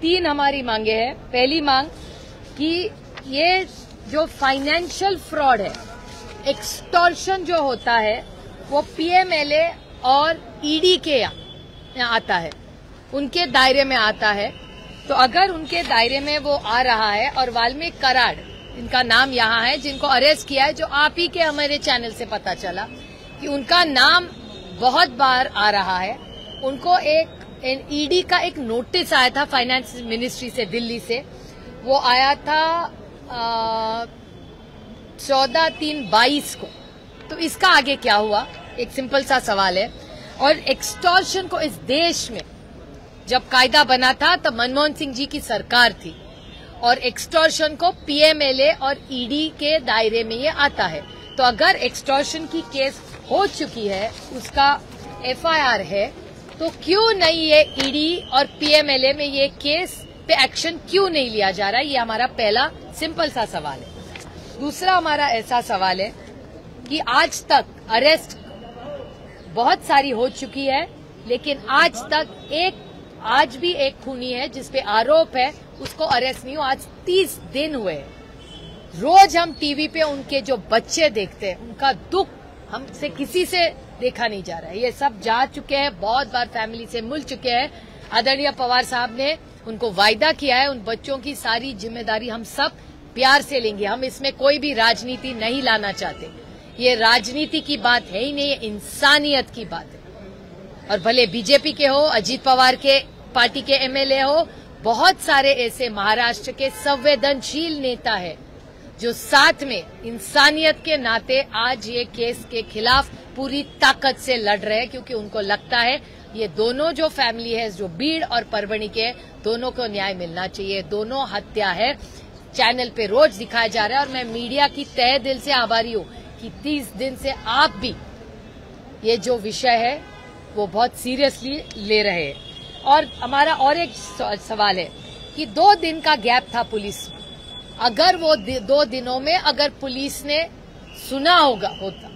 Speaker 1: 3 हमारी मांगे हैं. पहली मांग कि ये जो फाइनेंशियल फ्रॉड है, एक्सटॉर्शन जो होता है, वो पीएमएलए और ईडी के आता है, उनके दायरे में आता है. तो अगर उनके दायरे में वो आ रहा है और वाल्मीकि कराड इनका नाम यहाँ है, जिनको अरेस्ट किया है, जो आप ही के हमारे चैनल से पता चला कि उनका नाम बहुत बार आ रहा है. उनको एक ईडी का एक नोटिस आया था फाइनेंस मिनिस्ट्री से, दिल्ली से. वो आया था 14/3/22 को. तो इसका आगे क्या हुआ, एक सिंपल सा सवाल है. और एक्सटॉर्शन को इस देश में जब कायदा बना था तब मनमोहन सिंह जी की सरकार थी, और एक्सटॉर्शन को पीएमएलए और ईडी के दायरे में ये आता है. तो अगर एक्सटॉर्शन की केस हो चुकी है, उसका एफआईआर है, तो क्यों नहीं ये ईडी और पीएमएलए में ये केस पे एक्शन क्यों नहीं लिया जा रहा है? ये हमारा पहला सिंपल सा सवाल है. दूसरा हमारा ऐसा सवाल है कि आज तक अरेस्ट बहुत सारी हो चुकी है, लेकिन आज भी एक खूनी है जिसपे आरोप है, उसको अरेस्ट नहीं हुआ. आज 30 दिन हुए. रोज हम टीवी पे उनके जो बच्चे देखते हैं, उनका दुख हमसे किसी से देखा नहीं जा रहा है. ये सब जा चुके हैं, बहुत बार फैमिली से मिल चुके हैं. आदरणीय पवार साहब ने उनको वायदा किया है, उन बच्चों की सारी जिम्मेदारी हम सब प्यार से लेंगे. हम इसमें कोई भी राजनीति नहीं लाना चाहते. ये राजनीति की बात है ही नहीं, ये इंसानियत की बात है। और भले बीजेपी के हो, अजीत पवार के पार्टी के एमएलए हो, बहुत सारे ऐसे महाराष्ट्र के संवेदनशील नेता है जो साथ में इंसानियत के नाते आज ये केस के खिलाफ पूरी ताकत से लड़ रहे हैं, क्योंकि उनको लगता है ये दोनों जो फैमिली है, जो बीड़ और परभणी के, दोनों को न्याय मिलना चाहिए। दोनों हत्या है, चैनल पे रोज दिखाया जा रहा है। और मैं मीडिया की तहे दिल से आभारी हूं कि 30 दिन से आप भी ये जो विषय है वो बहुत सीरियसली ले रहे हैं। और हमारा और एक सवाल है कि 2 दिन का गैप था पुलिस में, अगर वो 2 दिनों में अगर पुलिस ने सुना होता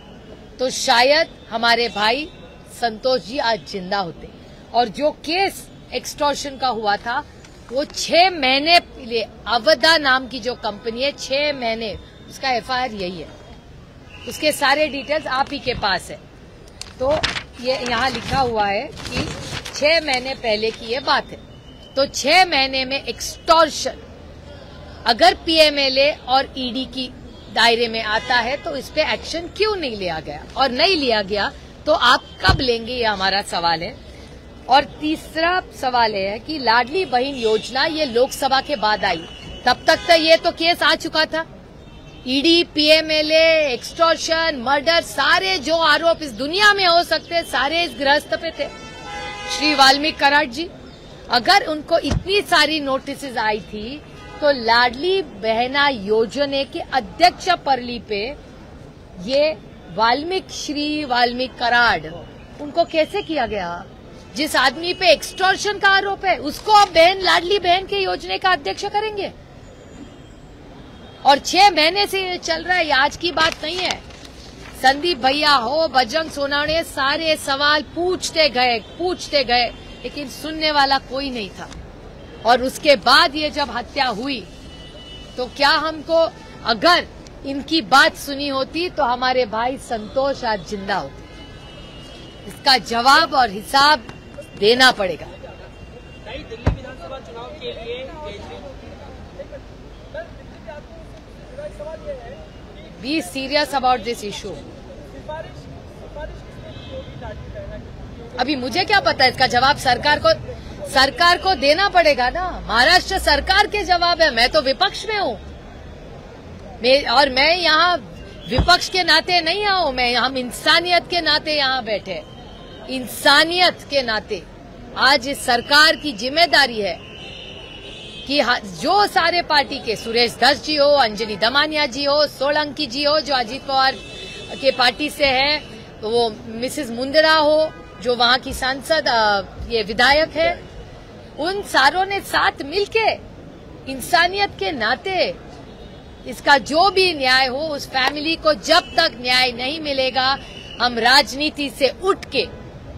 Speaker 1: तो शायद हमारे भाई संतोष जी आज जिंदा होते। और जो केस एक्सटॉर्शन का हुआ था वो 6 महीने पहले, अवधा नाम की जो कंपनी है, 6 महीने, उसका एफआईआर यही है, उसके सारे डिटेल्स आप ही के पास है। तो ये यहाँ लिखा हुआ है कि 6 महीने पहले की ये बात है। तो 6 महीने में एक्सटॉर्शन अगर पीएमएलए और ईडी की दायरे में आता है तो इस पे एक्शन क्यों नहीं लिया गया, और नहीं लिया गया तो आप कब लेंगे, ये हमारा सवाल है। और तीसरा सवाल है कि लाडली बहन योजना ये लोकसभा के बाद आई, तब तक तो ये तो केस आ चुका था। ईडी, पीएमएलए, एक्सटॉर्शन, मर्डर, सारे जो आरोप इस दुनिया में हो सकते सारे इस गृहस्थ पे थे, श्री वाल्मीकि कराड जी। अगर उनको इतनी सारी नोटिस आई थी तो लाडली बहना योजना के अध्यक्ष परली पे ये श्री वाल्मीकि कराड, उनको कैसे किया गया? जिस आदमी पे एक्सटॉर्शन का आरोप है उसको अब लाडली बहन के योजना का अध्यक्ष करेंगे? और 6 महीने से ये चल रहा है, ये आज की बात नहीं है। संदीप भैया हो, बजरंग सोनावणे, सारे सवाल पूछते गए, लेकिन सुनने वाला कोई नहीं था। और उसके बाद ये जब हत्या हुई तो क्या हमको अगर इनकी बात सुनी होती तो हमारे भाई संतोष आज जिंदा होते? इसका जवाब और हिसाब देना पड़ेगा।
Speaker 2: दिल्ली विधानसभा चुनाव के लिए
Speaker 1: be serious about this issue. अभी मुझे क्या पता है, इसका जवाब सरकार को देना पड़ेगा ना। महाराष्ट्र सरकार के जवाब है, मैं तो विपक्ष में हूँ, और मैं यहाँ विपक्ष के नाते नहीं आऊं, हम इंसानियत के नाते यहाँ बैठे। इंसानियत के नाते आज इस सरकार की जिम्मेदारी है कि जो सारे पार्टी के, सुरेश धस जी हो, अंजलि दमानिया जी हो, सोलंकी जी हो जो अजीत पवार के पार्टी से है, तो वो मिसेस मुंदरा हो जो वहां की सांसद, ये विधायक है, उन सारों ने साथ मिलके इंसानियत के नाते इसका जो भी न्याय हो, उस फैमिली को जब तक न्याय नहीं मिलेगा हम राजनीति से उठ के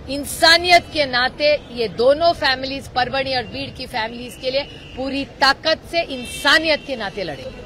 Speaker 1: इंसानियत के नाते ये दोनों फैमिलीज, परभणी और बीड़ की फैमिलीज के लिए पूरी ताकत से इंसानियत के नाते लड़ेंगे।